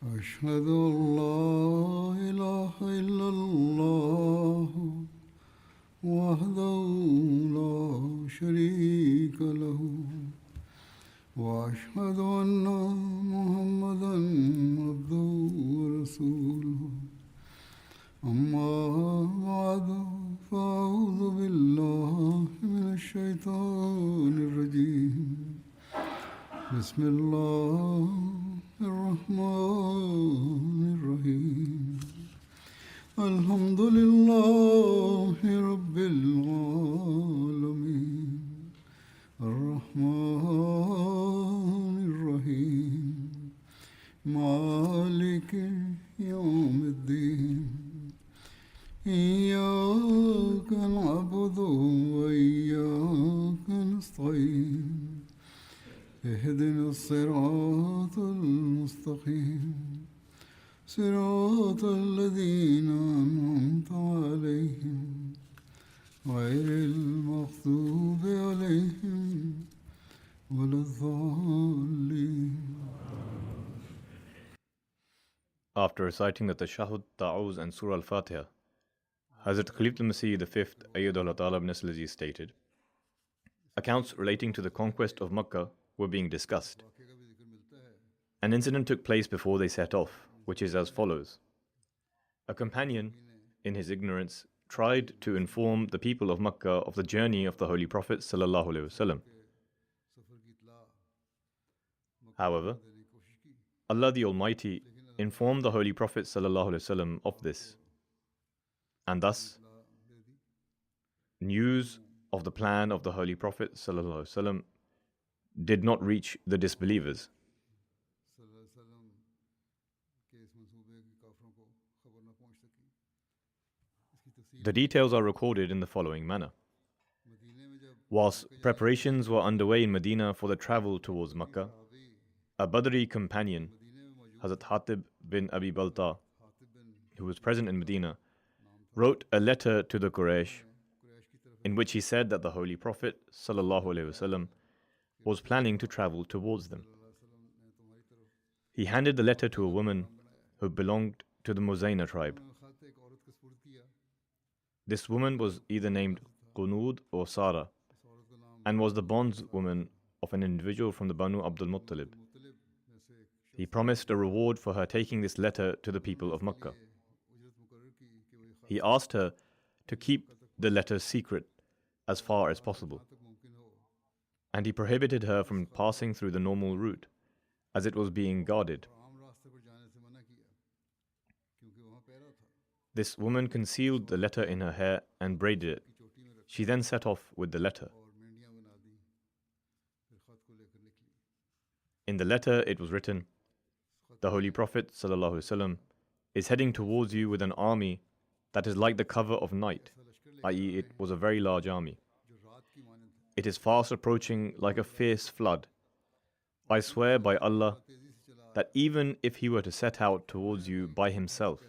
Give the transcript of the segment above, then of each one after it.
أشهد أن لا إله إلا الله وحده لا شريك له وأشهد أن محمدا عبده ورسوله أما بعد فأعوذ بالله من الشيطان الرجيم بسم الله الرحمن الرحيم الحمد لله رب العالمين الرحمن الرحيم مالك يوم الدين إياك نعبد وإياك نستعين اهدنا الصراط المستقيم صراط الذين أنعمت عليهم غير المغضوب عليهم ولا الضالين. After reciting the Tashahhud, Ta'awuz and Surah Al-Fatiha, Hazrat Khalifatul Masih V Ayyadullah Ta'ala ibn Aziz stated, accounts relating to the conquest of Makkah were being discussed. An incident took place before they set off, which is as follows. A companion, in his ignorance, tried to inform the people of Makkah of the journey of the Holy Prophet ﷺ. However, Allah the Almighty informed the Holy Prophet ﷺ of this, and thus news of the plan of the Holy Prophet ﷺ did not reach the disbelievers. The details are recorded in the following manner. Whilst preparations were underway in Medina for the travel towards Makkah, a Badri companion, Hazrat Hatib bin Abi Balta, who was present in Medina, wrote a letter to the Quraysh in which he said that the Holy Prophet ﷺ was planning to travel towards them. He handed the letter to a woman who belonged to the Muzayna tribe. This woman was either named Qunud or Sara and was the bondswoman of an individual from the Banu Abdul Muttalib. He promised a reward for her taking this letter to the people of Makkah. He asked her to keep the letter secret as far as possible, and he prohibited her from passing through the normal route as it was being guarded. This woman concealed the letter in her hair and braided it. She then set off with the letter. In the letter it was written, "The Holy Prophet ﷺ is heading towards you with an army that is like the cover of night," i.e., it was a very large army. "It is fast approaching like a fierce flood. I swear by Allah that even if he were to set out towards you by himself,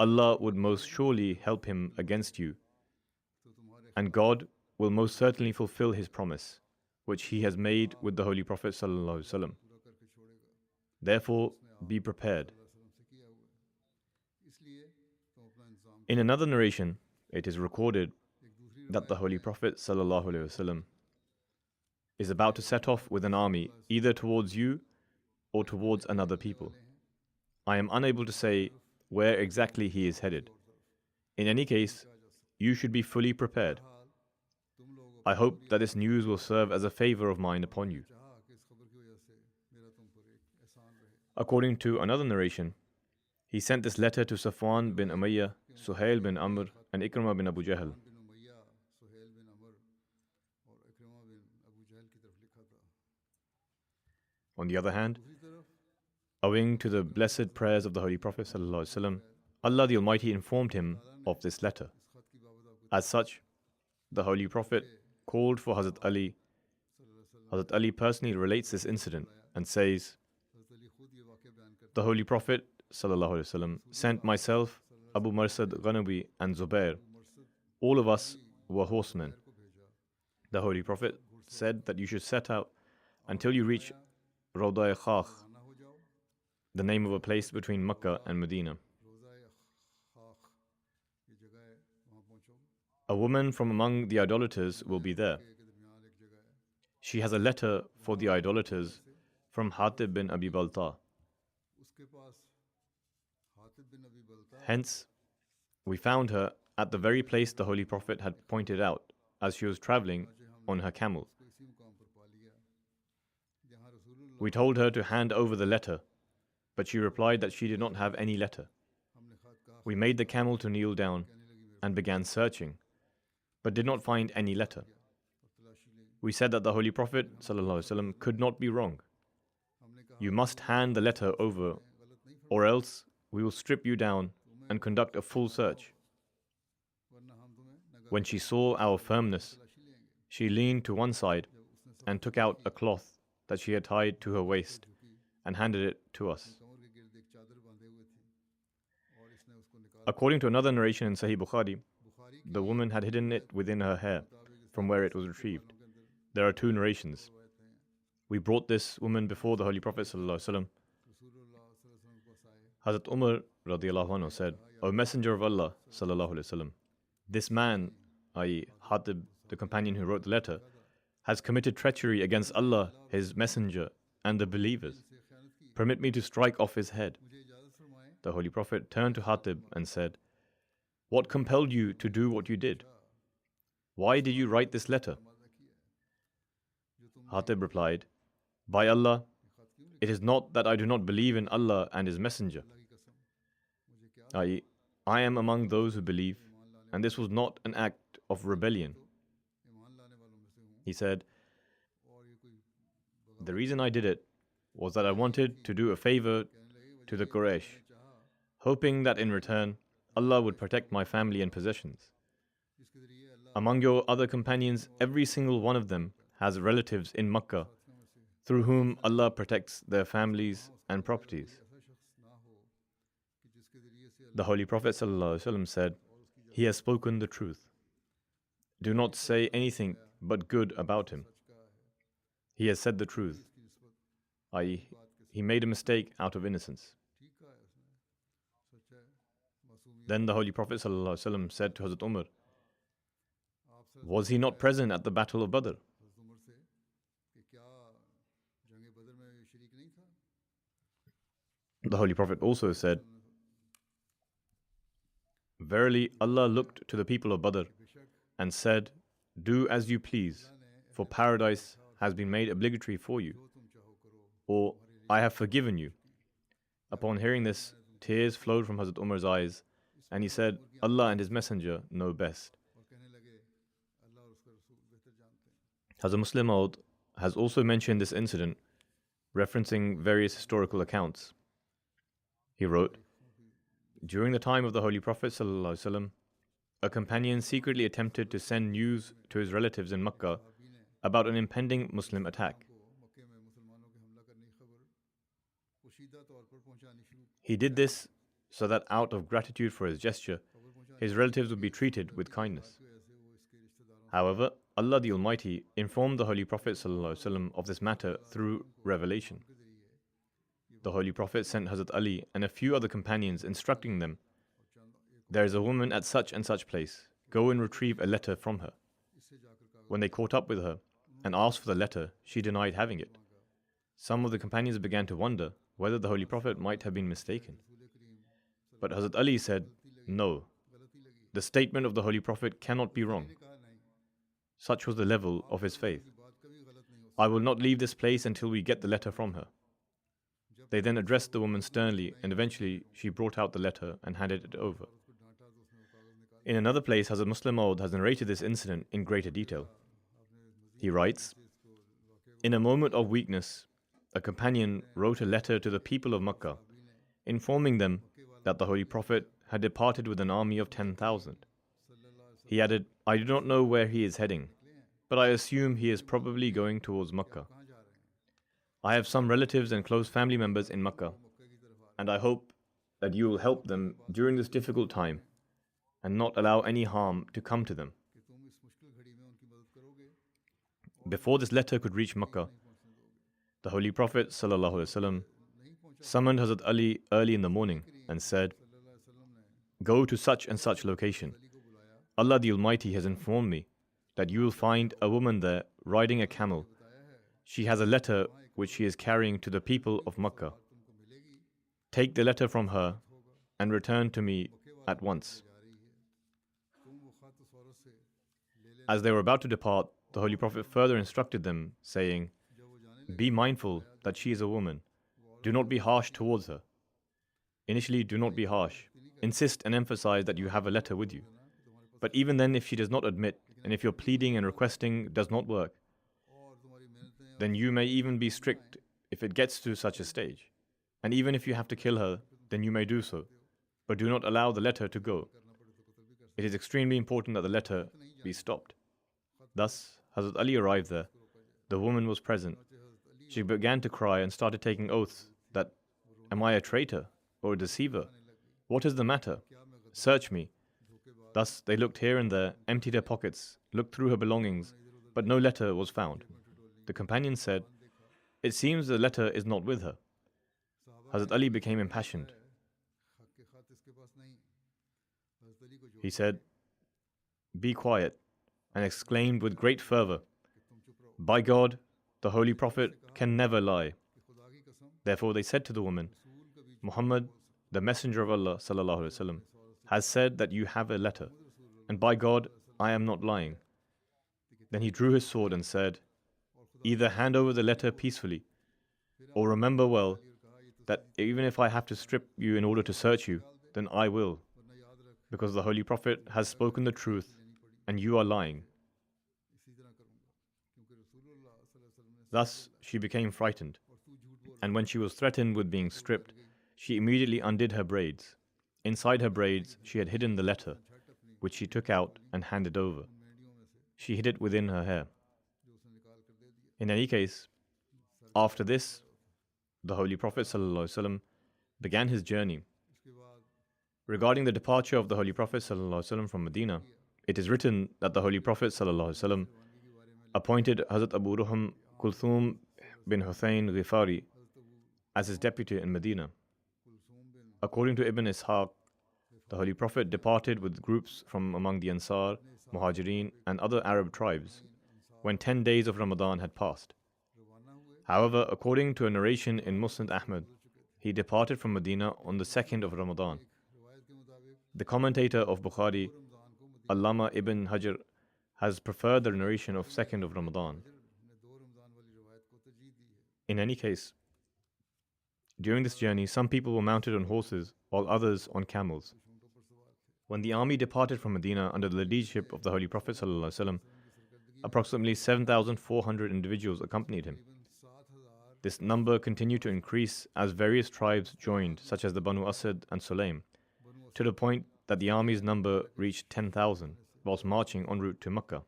Allah would most surely help him against you, and God will most certainly fulfill his promise, which he has made with the Holy Prophet ﷺ. Therefore, be prepared." In another narration, it is recorded that the Holy Prophet ﷺ is about to set off with an army either towards you or towards another people. I am unable to say where exactly he is headed. In any case, you should be fully prepared. I hope that this news will serve as a favor of mine upon you. According to another narration, he sent this letter to Safwan bin Umayyah, Suhail bin Amr, and Ikrimah bin Abu Jahl. On the other hand, owing to the blessed prayers of the Holy Prophet ﷺ, Allah the Almighty informed him of this letter. As such, the Holy Prophet called for Hazrat Ali. Hazrat Ali personally relates this incident and says, "The Holy Prophet ﷺ sent myself, Abu Marsad Ghanawi, and Zubair. All of us were horsemen. The Holy Prophet said that you should set out until you reach Rawda-e Khakh, the name of a place between Mecca and Medina. A woman from among the idolaters will be there. She has a letter for the idolaters from Hatib bin Abi Balta. Hence, we found her at the very place the Holy Prophet had pointed out as she was traveling on her camel. We told her to hand over the letter, but she replied that she did not have any letter. We made the camel to kneel down and began searching, but did not find any letter. We said that the Holy Prophet ﷺ could not be wrong. You must hand the letter over, or else we will strip you down and conduct a full search. When she saw our firmness, she leaned to one side and took out a cloth that she had tied to her waist and handed it to us. According to another narration in Sahih Bukhari, the woman had hidden it within her hair from where it was retrieved. There are two narrations. We brought this woman before the Holy Prophet ﷺ. Hazrat Umar radiallahu anhu said, O Messenger of Allah sallallahu alaihi wasallam, this man, i.e. Hatib, the companion who wrote the letter, has committed treachery against Allah, His Messenger, and the believers. Permit me to strike off his head. The Holy Prophet turned to Hatib and said, What compelled you to do what you did? Why did you write this letter? Hatib replied, By Allah, it is not that I do not believe in Allah and His Messenger. I am among those who believe, and this was not an act of rebellion. He said, The reason I did it was that I wanted to do a favor to the Quraysh, hoping that in return Allah would protect my family and possessions. Among your other companions, every single one of them has relatives in Makkah through whom Allah protects their families and properties. The Holy Prophet ﷺ said, He has spoken the truth. Do not say anything but good about him. He has said the truth, i.e., he made a mistake out of innocence. Then the Holy Prophet ﷺ said to Hazrat Umar, Was he not present at the Battle of Badr? The Holy Prophet also said, Verily, Allah looked to the people of Badr and said, Do as you please, for paradise has been made obligatory for you, or I have forgiven you. Upon hearing this, tears flowed from Hazrat Umar's eyes, and he said, Allah and His Messenger know best. Hazrat Muslim Maud has also mentioned this incident, referencing various historical accounts. He wrote, During the time of the Holy Prophet ﷺ, a companion secretly attempted to send news to his relatives in Makkah about an impending Muslim attack. He did this so that out of gratitude for his gesture, his relatives would be treated with kindness. However, Allah the Almighty informed the Holy Prophet ﷺ of this matter through revelation. The Holy Prophet sent Hazrat Ali and a few other companions instructing them, There is a woman at such and such place. Go and retrieve a letter from her. When they caught up with her and asked for the letter, she denied having it. Some of the companions began to wonder whether the Holy Prophet might have been mistaken. But Hazrat Ali said, No, the statement of the Holy Prophet cannot be wrong. Such was the level of his faith. I will not leave this place until we get the letter from her. They then addressed the woman sternly, and eventually she brought out the letter and handed it over. In another place, Hazrat Muslim Maud has narrated this incident in greater detail. He writes, In a moment of weakness, a companion wrote a letter to the people of Makkah, informing them that the Holy Prophet had departed with an army of 10,000. He added, I do not know where he is heading, but I assume he is probably going towards Makkah. I have some relatives and close family members in Makkah, and I hope that you will help them during this difficult time and not allow any harm to come to them. Before this letter could reach Makkah, the Holy Prophet ﷺ summoned Hazrat Ali early in the morning and said, "Go to such and such location. Allah the Almighty has informed me that you will find a woman there riding a camel. She has a letter which she is carrying to the people of Makkah. Take the letter from her and return to me at once." As they were about to depart, the Holy Prophet further instructed them, saying, "Be mindful that she is a woman. Do not be harsh towards her. Initially, do not be harsh. Insist and emphasize that you have a letter with you. But even then, if she does not admit, and if your pleading and requesting does not work, then you may even be strict if it gets to such a stage. And even if you have to kill her, then you may do so. But do not allow the letter to go. It is extremely important that the letter be stopped." Thus, Hazrat Ali arrived there. The woman was present. She began to cry and started taking oaths that, "Am I a traitor or a deceiver? What is the matter? Search me." Thus, they looked here and there, emptied her pockets, looked through her belongings, but no letter was found. The companion said, "It seems the letter is not with her." Hazrat Ali became impassioned. He said, "Be quiet," and exclaimed with great fervor, "By God, the Holy Prophet can never lie." Therefore they said to the woman, "Muhammad, the Messenger of Allah ﷺ, has said that you have a letter, and by God, I am not lying." Then he drew his sword and said, "Either hand over the letter peacefully, or remember well that even if I have to strip you in order to search you, then I will, because the Holy Prophet has spoken the truth and you are lying." Thus she became frightened, and when she was threatened with being stripped, she immediately undid her braids. Inside her braids, she had hidden the letter, which she took out and handed over. She hid it within her hair. In any case, after this, the Holy Prophet ﷺ began his journey. Regarding the departure of the Holy Prophet ﷺ from Medina, it is written that the Holy Prophet ﷺ appointed Hazrat Abu Ruham Kulthum bin Hussein Ghifari as his deputy in Medina. According to Ibn Ishaq, the Holy Prophet departed with groups from among the Ansar, Muhajirin, and other Arab tribes when 10 days of Ramadan had passed. However, according to a narration in Musnad Ahmad, he departed from Medina on the 2nd of Ramadan. The commentator of Bukhari, Allama ibn Hajar, has preferred the narration of 2nd of Ramadan. In any case, during this journey, some people were mounted on horses, while others on camels. When the army departed from Medina under the leadership of the Holy Prophet ﷺ, approximately 7,400 individuals accompanied him. This number continued to increase as various tribes joined, such as the Banu Asad and Sulaim, to the point that the army's number reached 10,000 whilst marching en route to Mecca.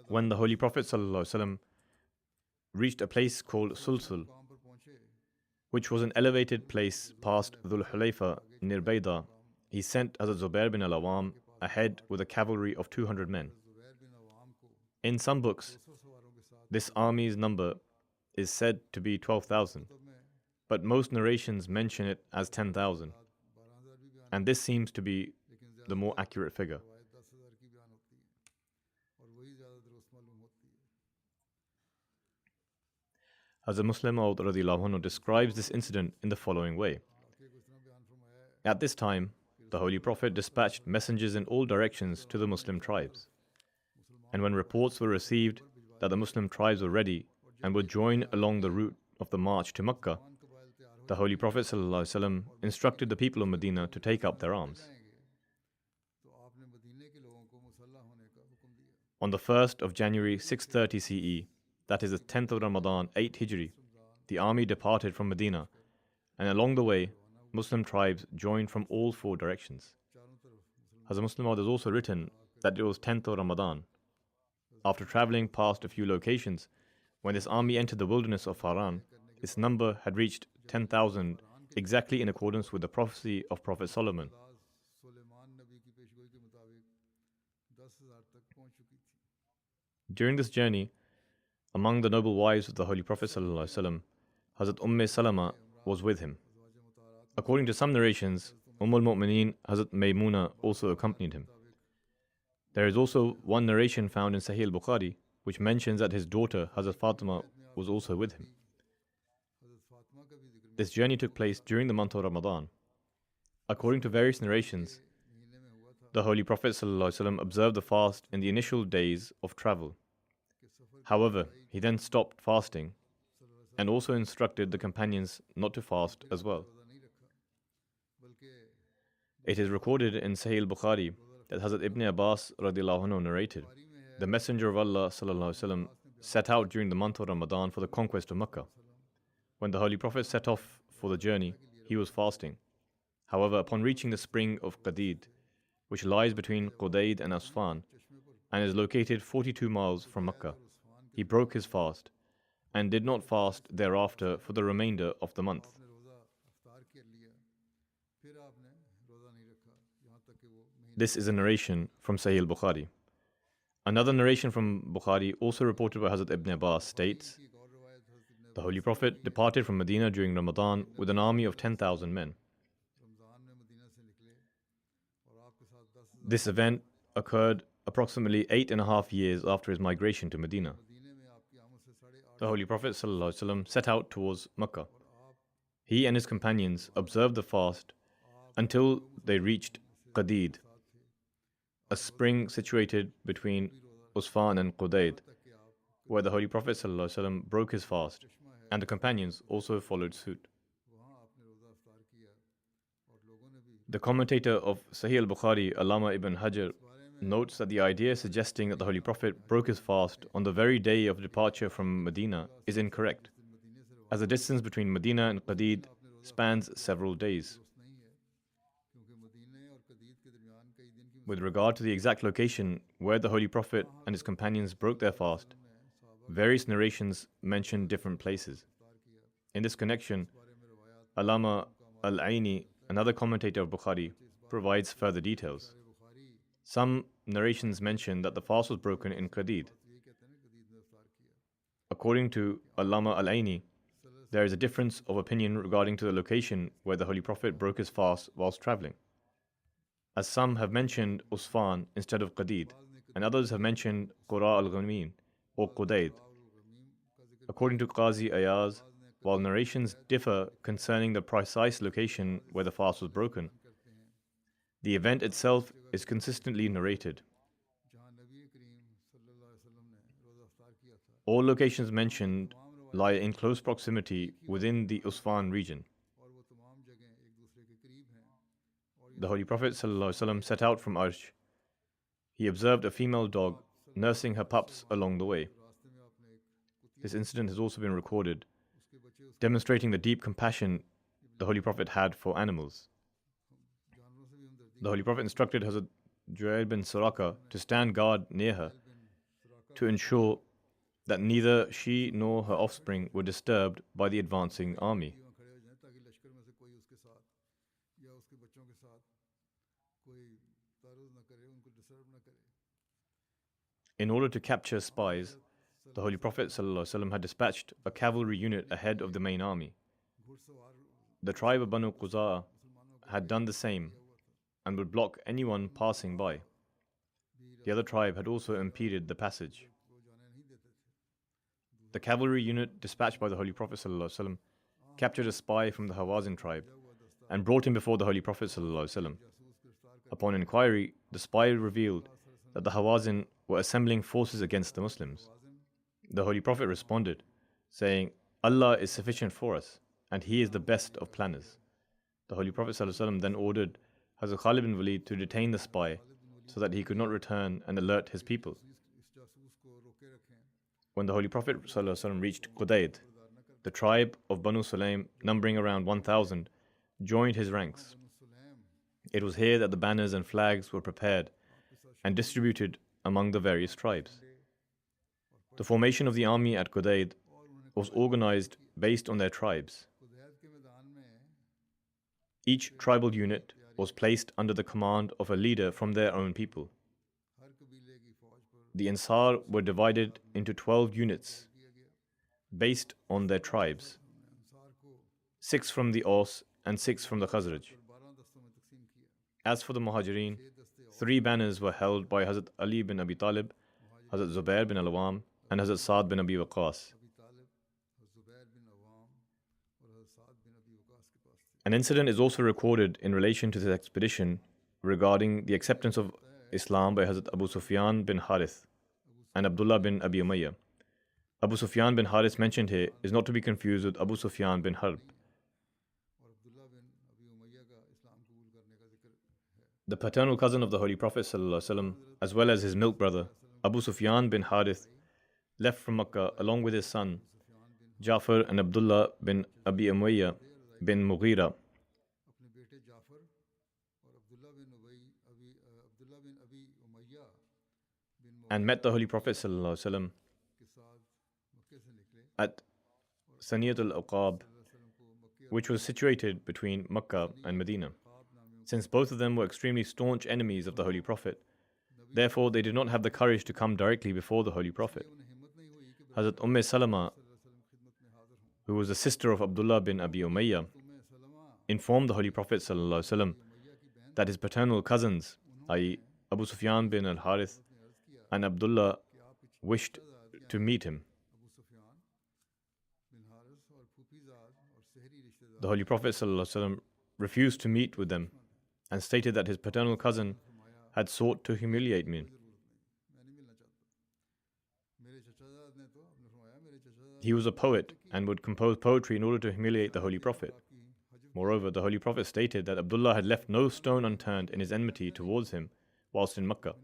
When the Holy Prophet ﷺ reached a place called Sulsul, which was an elevated place past Dhul Hulayfa near Bayda, he sent Hazrat Zubair bin al-Awam ahead with a cavalry of 200 men. In some books, this army's number is said to be 12,000, but most narrations mention it as 10,000, and this seems to be the more accurate figure. Hazrat Muslim Maud radhiyallahu anhu describes this incident in the following way. At this time, the Holy Prophet dispatched messengers in all directions to the Muslim tribes. And when reports were received that the Muslim tribes were ready and would join along the route of the march to Mecca, the Holy Prophet ﷺ instructed the people of Medina to take up their arms. On the 1st of January 630 CE, that is the 10th of Ramadan 8 Hijri, the army departed from Medina, and along the way, Muslim tribes joined from all 4 directions. Hazrat Muslim Maud has also written that it was 10th of Ramadan. After traveling past a few locations, when this army entered the wilderness of Faran, its number had reached 10,000, exactly in accordance with the prophecy of Prophet Solomon. During this journey, Among the noble wives of the Holy Prophet ﷺ, Hazrat Salama was with him. According to some narrations, al-Mu'mineen Hazrat Maymuna also accompanied him. There is also one narration found in Sahih al-Bukhari which mentions that his daughter Hazrat Fatima was also with him. This journey took place during the month of Ramadan. According to various narrations, the Holy Prophet ﷺ observed the fast in the initial days of travel. However, he then stopped fasting and also instructed the companions not to fast as well. It is recorded in Sahih al-Bukhari that Hazrat Ibn Abbas radiallahu anhu narrated, the Messenger of Allah ﷺ set out during the month of Ramadan for the conquest of Makkah. When the Holy Prophet set off for the journey, he was fasting. However, upon reaching the spring of Qadid, which lies between Qudayd and Asfan and is located 42 miles from Makkah, he broke his fast and did not fast thereafter for the remainder of the month. This is a narration from Sahih al-Bukhari. Another narration from Bukhari, also reported by Hazrat Ibn Abbas, states, the Holy Prophet departed from Medina during Ramadan with an army of 10,000 men. This event occurred approximately 8.5 years after his migration to Medina. The Holy Prophet ﷺ set out towards Makkah. He and his companions observed the fast until they reached Qadid, a spring situated between Usfan and Qudayd, where the Holy Prophet ﷺ broke his fast, and the companions also followed suit. The commentator of Sahih al-Bukhari, Allama ibn Hajar, notes that the idea suggesting that the Holy Prophet broke his fast on the very day of departure from Medina is incorrect, as the distance between Medina and Qadid spans several days. With regard to the exact location where the Holy Prophet and his companions broke their fast, various narrations mention different places. In this connection, Allama al-Aini, another commentator of Bukhari, provides further details. Some narrations mention that the fast was broken in Qadid. According to Allama al-Aini, there is a difference of opinion regarding to the location where the Holy Prophet broke his fast whilst traveling, as some have mentioned Usfan instead of Qadid, and others have mentioned Qura al-Ghamim or Qudayd. According to Qazi Ayaz, while narrations differ concerning the precise location where the fast was broken, the event itself is consistently narrated. All locations mentioned lie in close proximity within the Usfan region. The Holy Prophet ﷺ set out from Arsh. He observed a female dog nursing her pups along the way. This incident has also been recorded, demonstrating the deep compassion the Holy Prophet had for animals. The Holy Prophet instructed Hazrat Ju'ayr bin Suraka to stand guard near her to ensure that neither she nor her offspring were disturbed by the advancing army. In order to capture spies, the Holy Prophet ﷺ had dispatched a cavalry unit ahead of the main army. The tribe of Banu Quza'a had done the same and would block anyone passing by. The other tribe had also impeded the passage. The cavalry unit dispatched by the Holy Prophet ﷺ captured a spy from the Hawazin tribe and brought him before the Holy Prophet ﷺ. Upon inquiry, the spy revealed that the Hawazin were assembling forces against the Muslims. The Holy Prophet responded, saying, Allah is sufficient for us, and He is the best of planners. The Holy Prophet ﷺ then ordered Hazrat Khalid bin Walid to detain the spy so that he could not return and alert his people. When the Holy Prophet ﷺ reached Qudayd, the tribe of Banu Sulaym, numbering around 1,000, joined his ranks. It was here that the banners and flags were prepared and distributed among the various tribes. The formation of the army at Qudayd was organized based on their tribes. Each tribal unit was placed under the command of a leader from their own people. The Ansar were divided into 12 units based on their tribes, 6 from the Aus and 6 from the Khazraj. As for the Muhajirin, 3 banners were held by Hazrat Ali bin Abi Talib, Hazrat Zubair bin Al-Awwam, and Hazrat Saad bin Abi Waqqas. An incident is also recorded in relation to this expedition regarding the acceptance of Islam by Hazrat Abu Sufyan bin Harith and Abdullah bin Abi Umayyah. Abu Sufyan bin Harith mentioned here is not to be confused with Abu Sufyan bin Harb. The paternal cousin of the Holy Prophet ﷺ, as well as his milk brother, Abu Sufyan bin Harith, left from Makkah along with his son, Ja'far and Abdullah bin Abi Umayyah bin Mughira. And met the Holy Prophet ﷺ at Saniyat al-Aqab, which was situated between Makkah and Medina. Since both of them were extremely staunch enemies of the Holy Prophet, therefore they did not have the courage to come directly before the Holy Prophet. Hazrat Salama, who was the sister of Abdullah bin Abi Umayyah, informed the Holy Prophet ﷺ that his paternal cousins, i.e. Abu Sufyan bin al-Harith and Abdullah, wished to meet him. The Holy Prophet ﷺ refused to meet with them and stated that his paternal cousin had sought to humiliate me. He was a poet and would compose poetry in order to humiliate the Holy Prophet. Moreover, the Holy Prophet stated that Abdullah had left no stone unturned in his enmity towards him whilst in Makkah.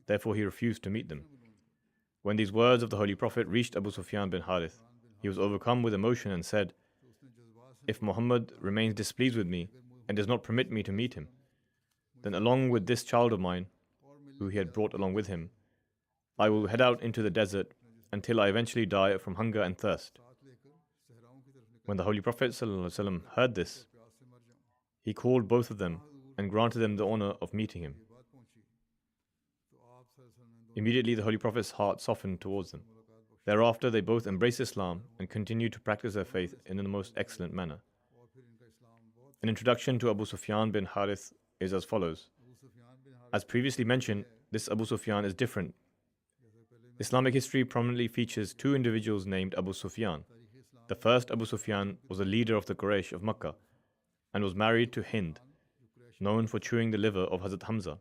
Therefore, he refused to meet them. When these words of the Holy Prophet reached Abu Sufyan bin Harith, he was overcome with emotion and said, "If Muhammad remains displeased with me and does not permit me to meet him, then along with this child of mine, who he had brought along with him, I will head out into the desert until I eventually die from hunger and thirst." When the Holy Prophet ﷺ heard this, he called both of them and granted them the honor of meeting him. Immediately the Holy Prophet's heart softened towards them. Thereafter they both embraced Islam and continued to practice their faith in the most excellent manner. An introduction to Abu Sufyan bin Harith is as follows. As previously mentioned, this Abu Sufyan is different. Islamic history prominently features 2 individuals named Abu Sufyan. The first Abu Sufyan was a leader of the Quraysh of Makkah and was married to Hind, known for chewing the liver of Hazrat Hamza.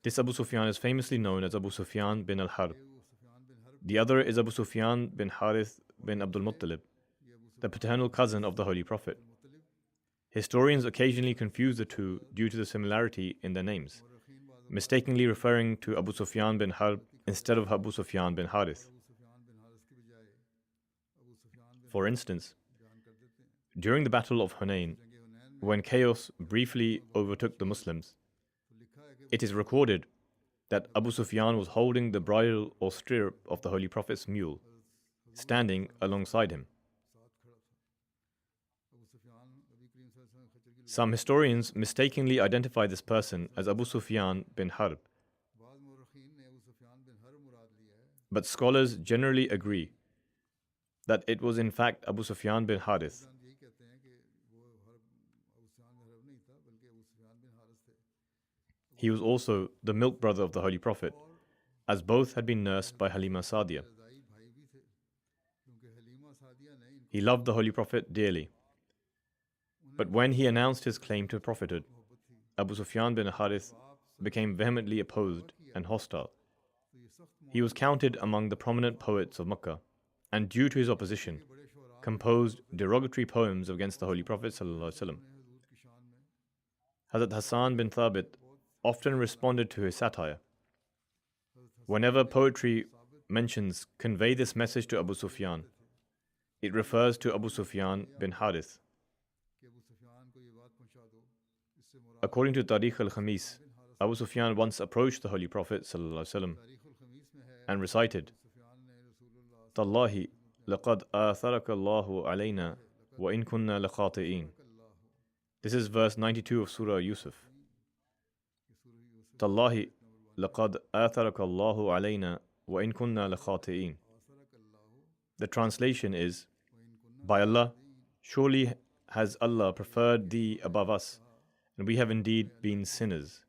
This Abu Sufyan is famously known as Abu Sufyan bin al-Harb. The other is Abu Sufyan bin Harith bin Abdul Muttalib, the paternal cousin of the Holy Prophet. Historians occasionally confuse the two due to the similarity in their names, mistakenly referring to Abu Sufyan bin Harb instead of Abu Sufyan bin Harith. For instance, during the Battle of Hunayn, when chaos briefly overtook the Muslims, it is recorded that Abu Sufyan was holding the bridle or stirrup of the Holy Prophet's mule, standing alongside him. Some historians mistakenly identify this person as Abu Sufyan bin Harb, but scholars generally agree that it was in fact Abu Sufyan bin Harith. He was also the milk brother of the Holy Prophet, as both had been nursed by Halima Sa'diyah. He loved the Holy Prophet dearly. But when he announced his claim to prophethood, Abu Sufyan bin Harith became vehemently opposed and hostile. He was counted among the prominent poets of Makkah, and due to his opposition, composed derogatory poems against the Holy Prophet ﷺ. Hazrat Hassan bin Thabit often responded to his satire. Whenever poetry mentions "convey this message to Abu Sufyan," it refers to Abu Sufyan bin Harith. According to Tariq al-Khamis, Abu Sufyan once approached the Holy Prophet ﷺ and recited, "Tallahi laqad atharaka Allahu alayna wa in kunna laqati'in." This is verse 92 of Surah Yusuf. Tallahi laqad atharaka Allahu alayna وَإِن كُنَّا لَخَاطِئِينَ. The translation is, by Allah, surely has Allah preferred thee above us, and we have indeed been sinners.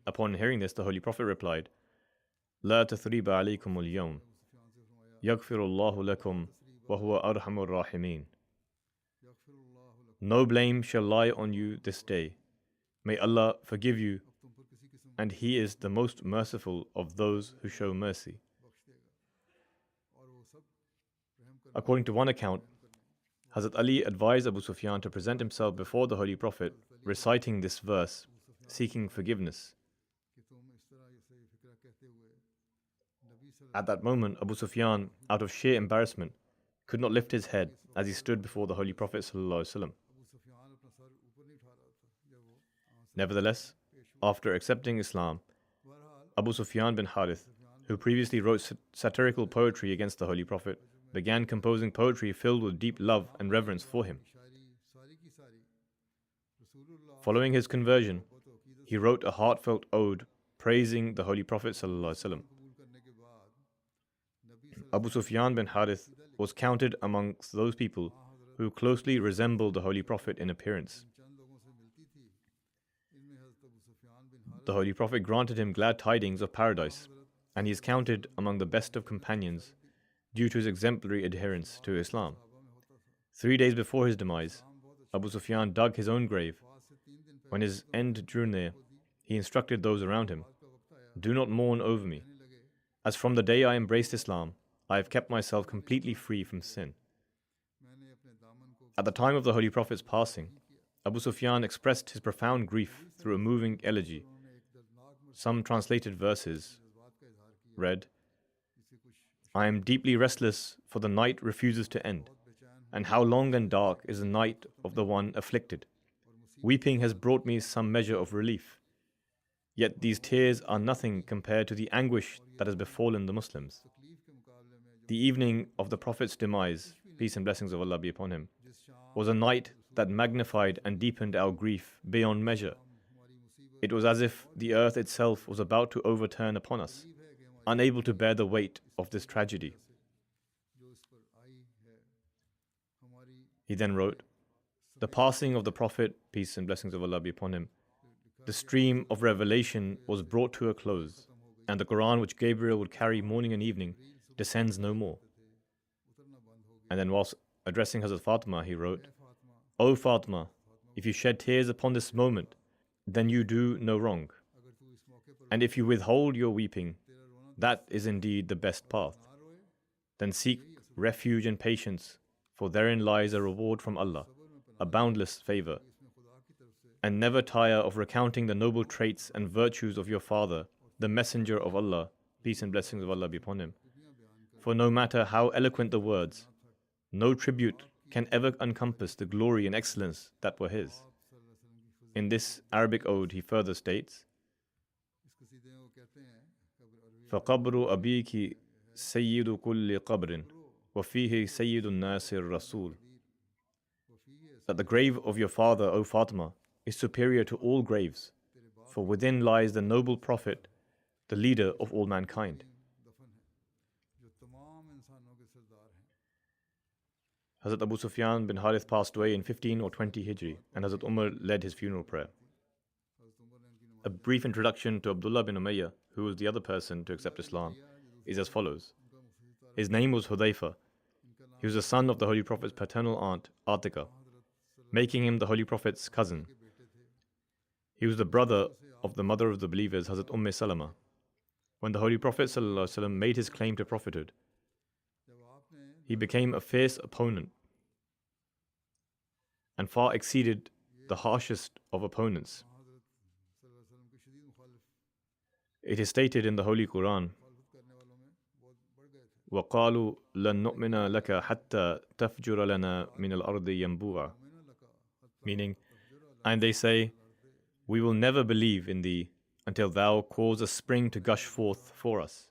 Upon hearing this, the Holy Prophet replied, لا تثريب عليكم اليوم يغفر الله لكم وهو أرحم الراحمين. No blame shall lie on you this day. May Allah forgive you, and He is the most merciful of those who show mercy. According to one account, Hazrat Ali advised Abu Sufyan to present himself before the Holy Prophet, reciting this verse, seeking forgiveness. At that moment, Abu Sufyan, out of sheer embarrassment, could not lift his head as he stood before the Holy Prophet ﷺ. Nevertheless, after accepting Islam, Abu Sufyan bin Harith, who previously wrote satirical poetry against the Holy Prophet, began composing poetry filled with deep love and reverence for him. Following his conversion, he wrote a heartfelt ode praising the Holy Prophet ﷺ. Abu Sufyan bin Harith was counted amongst those people who closely resembled the Holy Prophet in appearance. The Holy Prophet granted him glad tidings of paradise, and he is counted among the best of companions due to his exemplary adherence to Islam. 3 days before his demise, Abu Sufyan dug his own grave. When his end drew near, he instructed those around him, "Do not mourn over me. As from the day I embraced Islam, I have kept myself completely free from sin." At the time of the Holy Prophet's passing, Abu Sufyan expressed his profound grief through a moving elegy. Some translated verses read, "I am deeply restless, for the night refuses to end. And how long and dark is the night of the one afflicted. Weeping has brought me some measure of relief. Yet these tears are nothing compared to the anguish that has befallen the Muslims." The evening of the Prophet's demise, peace and blessings of Allah be upon him, was a night that magnified and deepened our grief beyond measure. It was as if the earth itself was about to overturn upon us, unable to bear the weight of this tragedy. He then wrote, "The passing of the Prophet, peace and blessings of Allah be upon him, the stream of revelation was brought to a close, and the Quran which Gabriel would carry morning and evening descends no more." And then whilst addressing Hazrat Fatima, he wrote, "O Fatima, if you shed tears upon this moment, then you do no wrong. And if you withhold your weeping, that is indeed the best path. Then seek refuge and patience, for therein lies a reward from Allah, a boundless favor. And never tire of recounting the noble traits and virtues of your father, the Messenger of Allah, peace and blessings of Allah be upon him. For no matter how eloquent the words, no tribute can ever encompass the glory and excellence that were his." In this Arabic ode, he further states, فَقَبْرُ أَبِيكِ سَيِّدُ كُلِّ قَبْرٍ وَفِيهِ سَيِّدُ النَّاسِ الرَّسُولِ. That the grave of your father, O Fatima, is superior to all graves, for within lies the noble Prophet, the leader of all mankind. Hazrat Abu Sufyan bin Harith passed away in 15 or 20 Hijri, and Hazrat Umar led his funeral prayer. A brief introduction to Abdullah bin Umayyah, who was the other person to accept Islam, is as follows. His name was Hudayfa. He was the son of the Holy Prophet's paternal aunt, Atika, making him the Holy Prophet's cousin. He was the brother of the mother of the believers, Hazrat Salama. When the Holy Prophet ﷺ made his claim to prophethood, he became a fierce opponent and far exceeded the harshest of opponents. It is stated in the Holy Quran, وَقَالُوا لَن نُؤْمِنَ لَكَ حَتَّى تَفْجُرَ لَنَا مِنَ الْأَرْضِ يَنْبُوعًا, meaning, and they say, "We will never believe in thee until thou cause a spring to gush forth for us."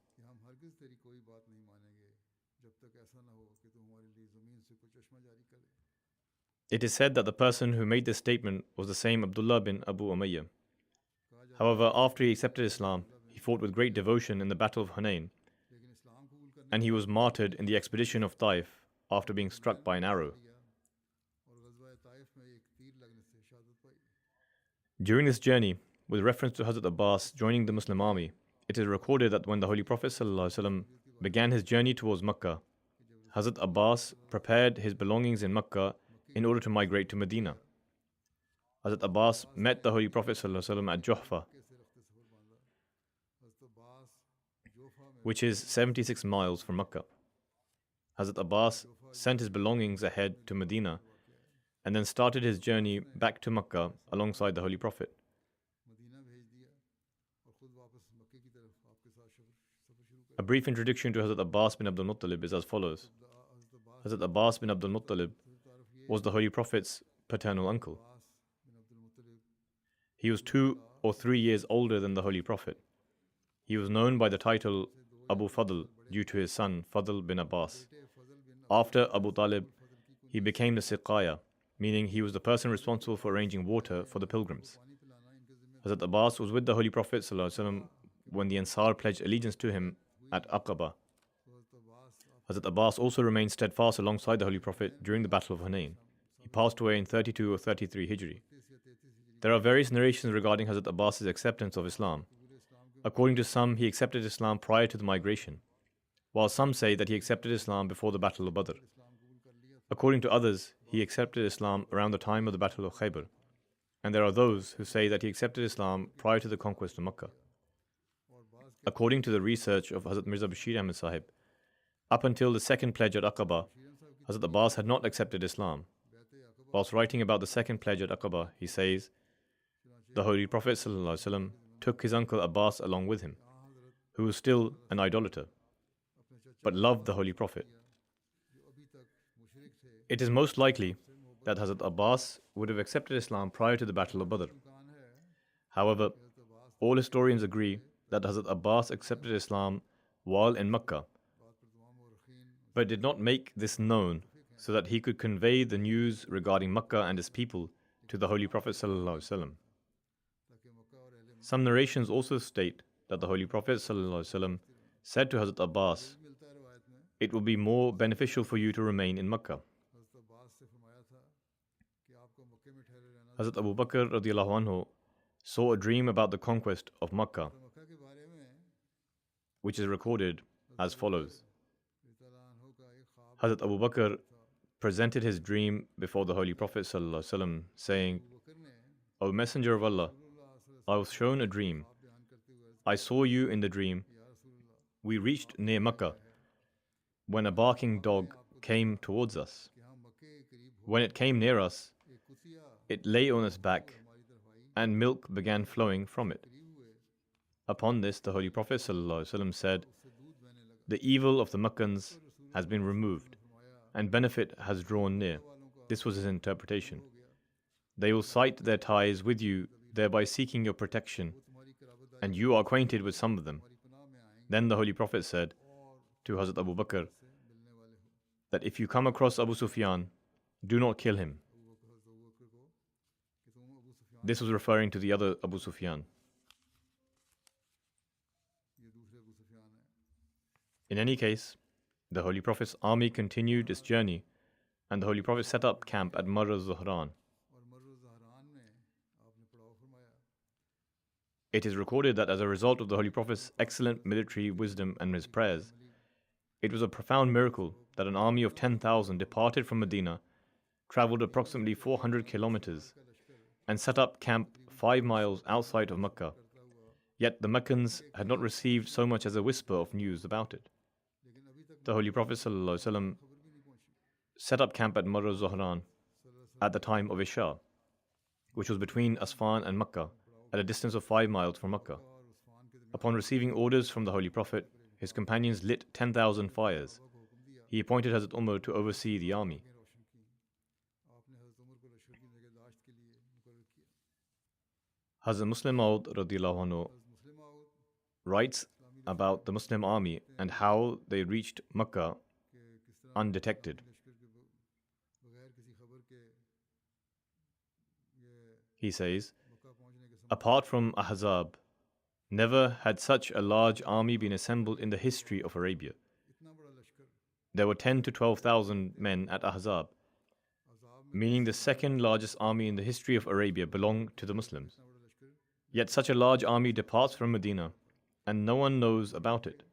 It is said that the person who made this statement was the same Abdullah bin Abu Umayyah. However, after he accepted Islam, he fought with great devotion in the Battle of Hunain, and he was martyred in the expedition of Taif after being struck by an arrow. During this journey, with reference to Hazrat Abbas joining the Muslim army, it is recorded that when the Holy Prophet ﷺ began his journey towards Makkah, Hazrat Abbas prepared his belongings in Makkah in order to migrate to Medina. Hazrat Abbas met the Holy Prophet ﷺ at Juhfa, which is 76 miles from Makkah. Hazrat Abbas sent his belongings ahead to Medina and then started his journey back to Makkah alongside the Holy Prophet. A brief introduction to Hazrat Abbas bin Abdul Muttalib is as follows. Hazrat Abbas bin Abdul Muttalib was the Holy Prophet's paternal uncle. He was 2 or 3 years older than the Holy Prophet. He was known by the title Abu Fadl due to his son Fadl bin Abbas. After Abu Talib, he became the Siqaya, meaning he was the person responsible for arranging water for the pilgrims. Hazrat Abbas was with the Holy Prophet ﷺ when the Ansar pledged allegiance to him at Aqaba. Hazrat Abbas also remained steadfast alongside the Holy Prophet during the Battle of Hunain. He passed away in 32 or 33 Hijri. There are various narrations regarding Hazrat Abbas's acceptance of Islam. According to some, he accepted Islam prior to the migration, while some say that he accepted Islam before the Battle of Badr. According to others, he accepted Islam around the time of the Battle of Khaybar, and there are those who say that he accepted Islam prior to the conquest of Makkah. According to the research of Hazrat Mirza Bashir Ahmed Sahib, up until the second pledge at Aqaba, Hazrat Abbas had not accepted Islam. Whilst writing about the second pledge at Aqaba, he says, the Holy Prophet ﷺ took his uncle Abbas along with him, who was still an idolater, but loved the Holy Prophet. It is most likely that Hazrat Abbas would have accepted Islam prior to the Battle of Badr. However, all historians agree that Hazrat Abbas accepted Islam while in Makkah, but did not make this known so that he could convey the news regarding Makkah and its people to the Holy Prophet ﷺ. Some narrations also state that the Holy Prophet ﷺ said to Hazrat Abbas, "It will be more beneficial for you to remain in Makkah." Hazrat Abu Bakr radiallahu anhu saw a dream about the conquest of Makkah, which is recorded as follows. Hazrat Abu Bakr presented his dream before the Holy Prophet ﷺ, saying, "O Messenger of Allah, I was shown a dream. I saw you in the dream. We reached near Makkah when a barking dog came towards us. When it came near us, it lay on its back and milk began flowing from it. Upon this, the Holy Prophet ﷺ said, 'The evil of the Makkans has been removed and benefit has drawn near.' This was his interpretation. They will cite their ties with you, thereby seeking your protection, and you are acquainted with some of them." Then the Holy Prophet said to Hazrat Abu Bakr that if you come across Abu Sufyan, do not kill him. This was referring to the other Abu Sufyan. In any case, the Holy Prophet's army continued its journey, and the Holy Prophet set up camp at Marr al-Zuhran. It is recorded that as a result of the Holy Prophet's excellent military wisdom and his prayers, it was a profound miracle that an army of 10,000 departed from Medina, traveled approximately 400 kilometers, and set up camp 5 miles outside of Makkah. Yet the Meccans had not received so much as a whisper of news about it. The Holy Prophet ﷺ set up camp at Marr al-Zuhran at the time of Isha, which was between Asfan and Makkah, at a distance of 5 miles from Makkah. Upon receiving orders from the Holy Prophet, his companions lit 10,000 fires. He appointed Hazrat Umar to oversee the army. Hazrat Muslim Maud radiallahu anhu writes about the Muslim army and how they reached Makkah undetected. He says, Apart from Ahzab, never had such a large army been assembled in the history of Arabia. There were 10 to 12,000 men at Ahzab, meaning the second largest army in the history of Arabia belonged to the Muslims. Yet such a large army departs from Medina, and no one knows about it.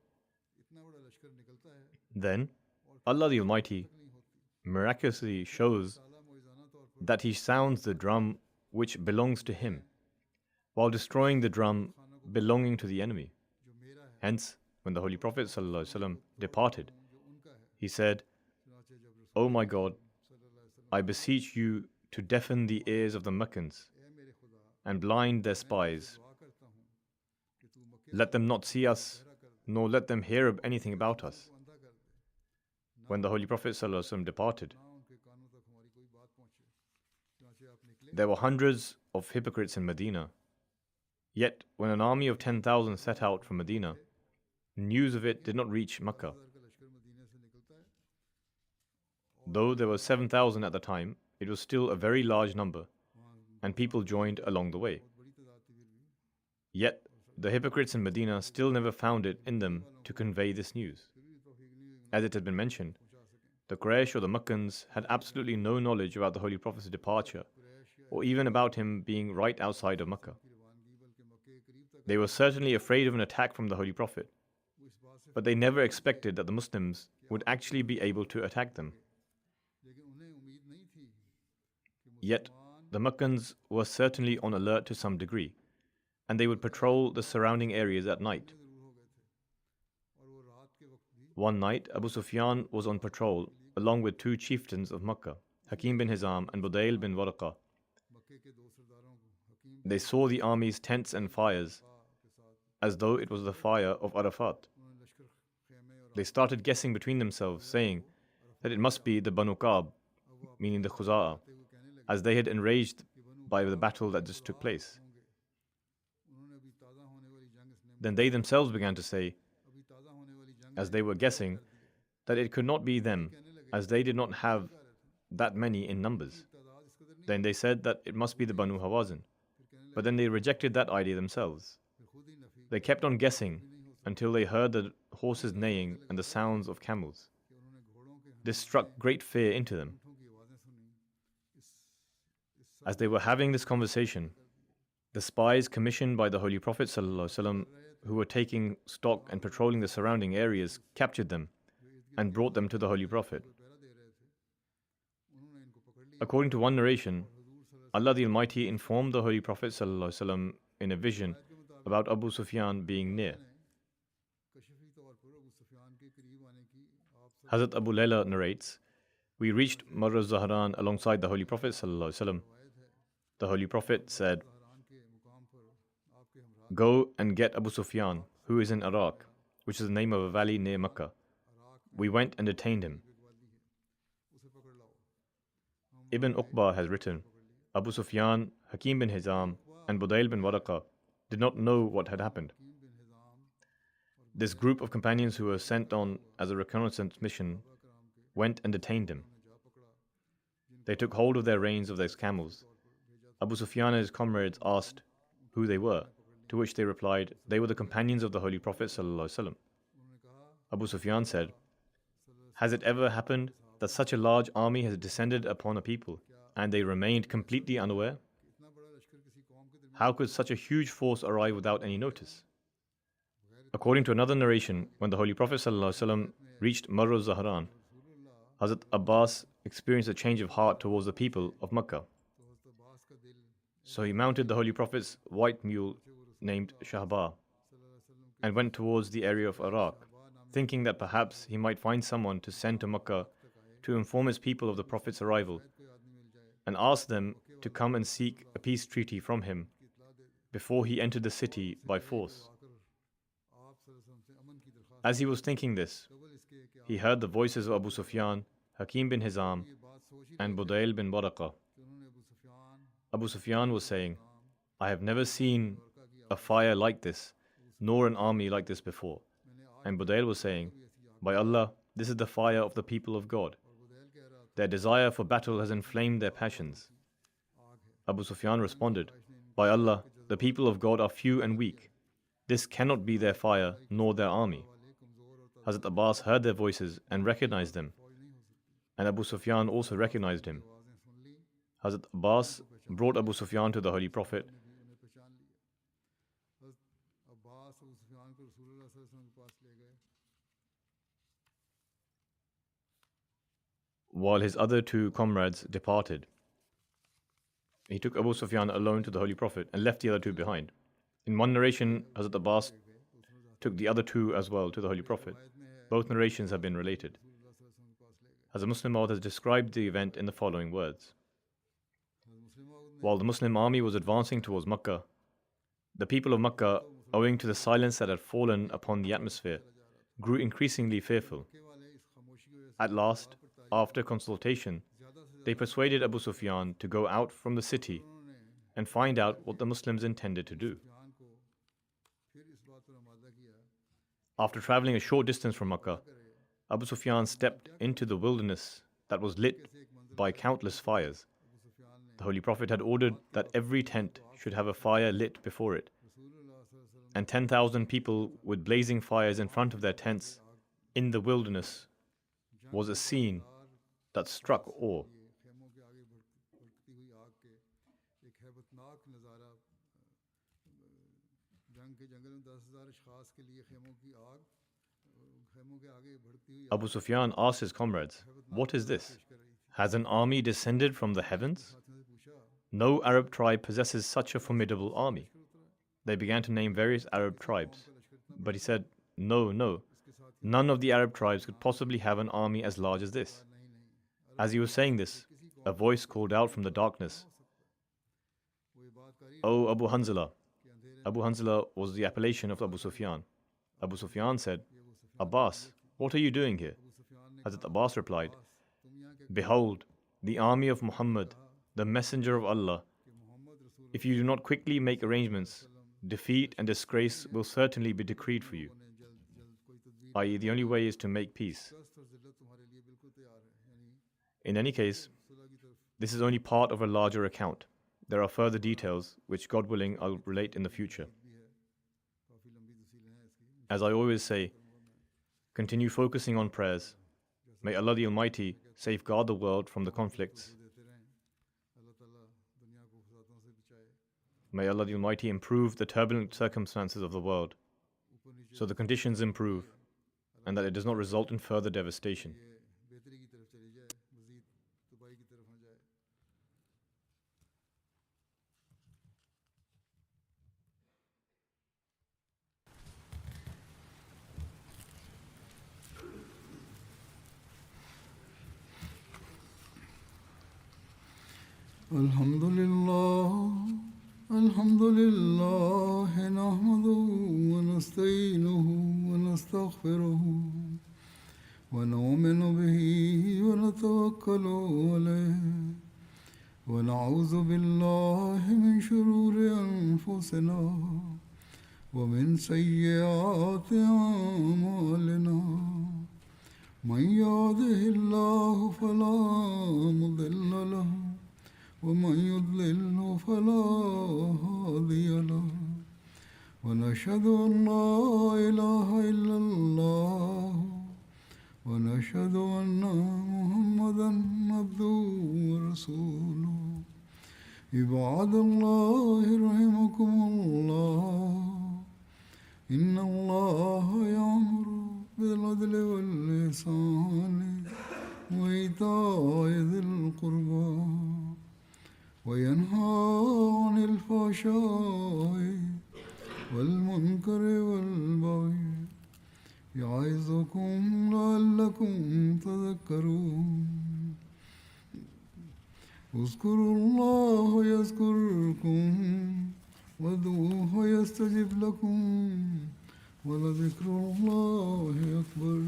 Then, Allah the Almighty miraculously shows that He sounds the drum which belongs to Him, while destroying the drum belonging to the enemy. Hence, when the Holy Prophet ﷺ departed, he said, "O my God, I beseech you to deafen the ears of the Meccans and blind their spies. Let them not see us, nor let them hear anything about us." When the Holy Prophet ﷺ departed, there were hundreds of hypocrites in Medina. Yet, when an army of 10,000 set out from Medina, news of it did not reach Mecca. Though there were 7,000 at the time, it was still a very large number, and people joined along the way. Yet, the hypocrites in Medina still never found it in them to convey this news. As it had been mentioned, the Quraysh or the Meccans had absolutely no knowledge about the Holy Prophet's departure, or even about him being right outside of Mecca. They were certainly afraid of an attack from the Holy Prophet, but they never expected that the Muslims would actually be able to attack them. Yet, the Meccans were certainly on alert to some degree, and they would patrol the surrounding areas at night. One night, Abu Sufyan was on patrol along with two chieftains of Mecca, Hakim bin Hizam and Budayl bin Warqa. They saw the army's tents and fires as though it was the fire of Arafat. They started guessing between themselves, saying that it must be the Banu Ka'b, meaning the Khuza'a, as they had enraged by the battle that just took place. Then they themselves began to say, as they were guessing, that it could not be them, as they did not have that many in numbers. Then they said that it must be the Banu Hawazin, but then they rejected that idea themselves. They kept on guessing until they heard the horses neighing and the sounds of camels. This struck great fear into them. As they were having this conversation, the spies commissioned by the Holy Prophet ﷺ, who were taking stock and patrolling the surrounding areas, captured them and brought them to the Holy Prophet. According to one narration, Allah the Almighty informed the Holy Prophet ﷺ in a vision about Abu Sufyan being near. Hazrat Abu Layla narrates, "We reached Marr al-Zahran alongside the Holy Prophet ﷺ. The Holy Prophet said, 'Go and get Abu Sufyan, who is in Iraq, which is the name of a valley near Mecca.' We went and detained him." Ibn Uqba has written, Abu Sufyan, Hakim bin Hizam, and Budayl bin Warqa did not know what had happened. This group of companions who were sent on as a reconnaissance mission went and detained him. They took hold of their reins of their camels. Abu Sufyan and his comrades asked who they were, to which they replied, they were the companions of the Holy Prophet ﷺ. Abu Sufyan said, "Has it ever happened that such a large army has descended upon a people, and they remained completely unaware? How could such a huge force arrive without any notice?" According to another narration, when the Holy Prophet ﷺ reached Marr al-Zahran, Hazrat Abbas experienced a change of heart towards the people of Mecca. So he mounted the Holy Prophet's white mule named Shahba and went towards the area of Iraq, thinking that perhaps he might find someone to send to Mecca to inform his people of the Prophet's arrival and ask them to come and seek a peace treaty from him before he entered the city by force. As he was thinking this, he heard the voices of Abu Sufyan, Hakim bin Hizam, and Budayl bin Warqa. Abu Sufyan was saying, "I have never seen a fire like this, nor an army like this before." And Budayl was saying, "By Allah, this is the fire of the people of God. Their desire for battle has inflamed their passions." Abu Sufyan responded, "By Allah, The people of God are few and weak. This cannot be their fire nor their army. Hazrat Abbas heard their voices and recognized them, and Abu Sufyan also recognized him. Hazrat Abbas brought Abu Sufyan to the Holy Prophet. While his other two comrades departed, he took Abu Sufyan alone to the Holy Prophet and left the other two behind. In one narration, Hazrat Abbas took the other two as well to the Holy Prophet. Both narrations have been related. Hazrat Muslim Maud has described the event in the following words. While the Muslim army was advancing towards Makkah, the people of Makkah, owing to the silence that had fallen upon the atmosphere, grew increasingly fearful. At last, after consultation, they persuaded Abu Sufyan to go out from the city and find out what the Muslims intended to do. After traveling a short distance from Makkah, Abu Sufyan stepped into the wilderness that was lit by countless fires. The Holy Prophet had ordered that every tent should have a fire lit before it, and 10,000 people with blazing fires in front of their tents in the wilderness was a scene that struck awe. Abu Sufyan asked his comrades, "What is this? Has an army descended from the heavens? No Arab tribe possesses such a formidable army." They began to name various Arab tribes, but he said, No, none of the Arab tribes could possibly have an army as large as this. As he was saying this, a voice called out from the darkness, "O Abu Hanzala." Abu Hanzala was the appellation of Abu Sufyan. Abu Sufyan said, "Abbas, what are you doing here?" Hazrat Abbas replied, "Behold, the army of Muhammad, the messenger of Allah. If you do not quickly make arrangements, defeat and disgrace will certainly be decreed for you." i.e., the only way is to make peace. In any case, this is only part of a larger account. There are further details, which, God willing, I'll relate in the future. As I always say, continue focusing on prayers. May Allah the Almighty safeguard the world from the conflicts. May Allah the Almighty improve the turbulent circumstances of the world, so the conditions improve, and that it does not result in further devastation. الحمد لله نحمده ونستعينه ونستغفره ونؤمن به ونتوكل عليه ونعوذ بالله من شرور أنفسنا ومن سيئات أعمالنا من يهده الله فلا مضل له ومن يضلل فلا هادي له ونشهد أن لا إله إلا الله ونشهد أن محمدا عبده ورسوله عباد الله رحمكم الله إن الله يأمر بالعدل والإحسان وإيتاء ذي القربى وينهى عن الفحشاء والمنكر والبغي يعظكم لعلكم تذكرون اذكروا الله يذكركم وادعوه يستجب لكم ولذكر الله أكبر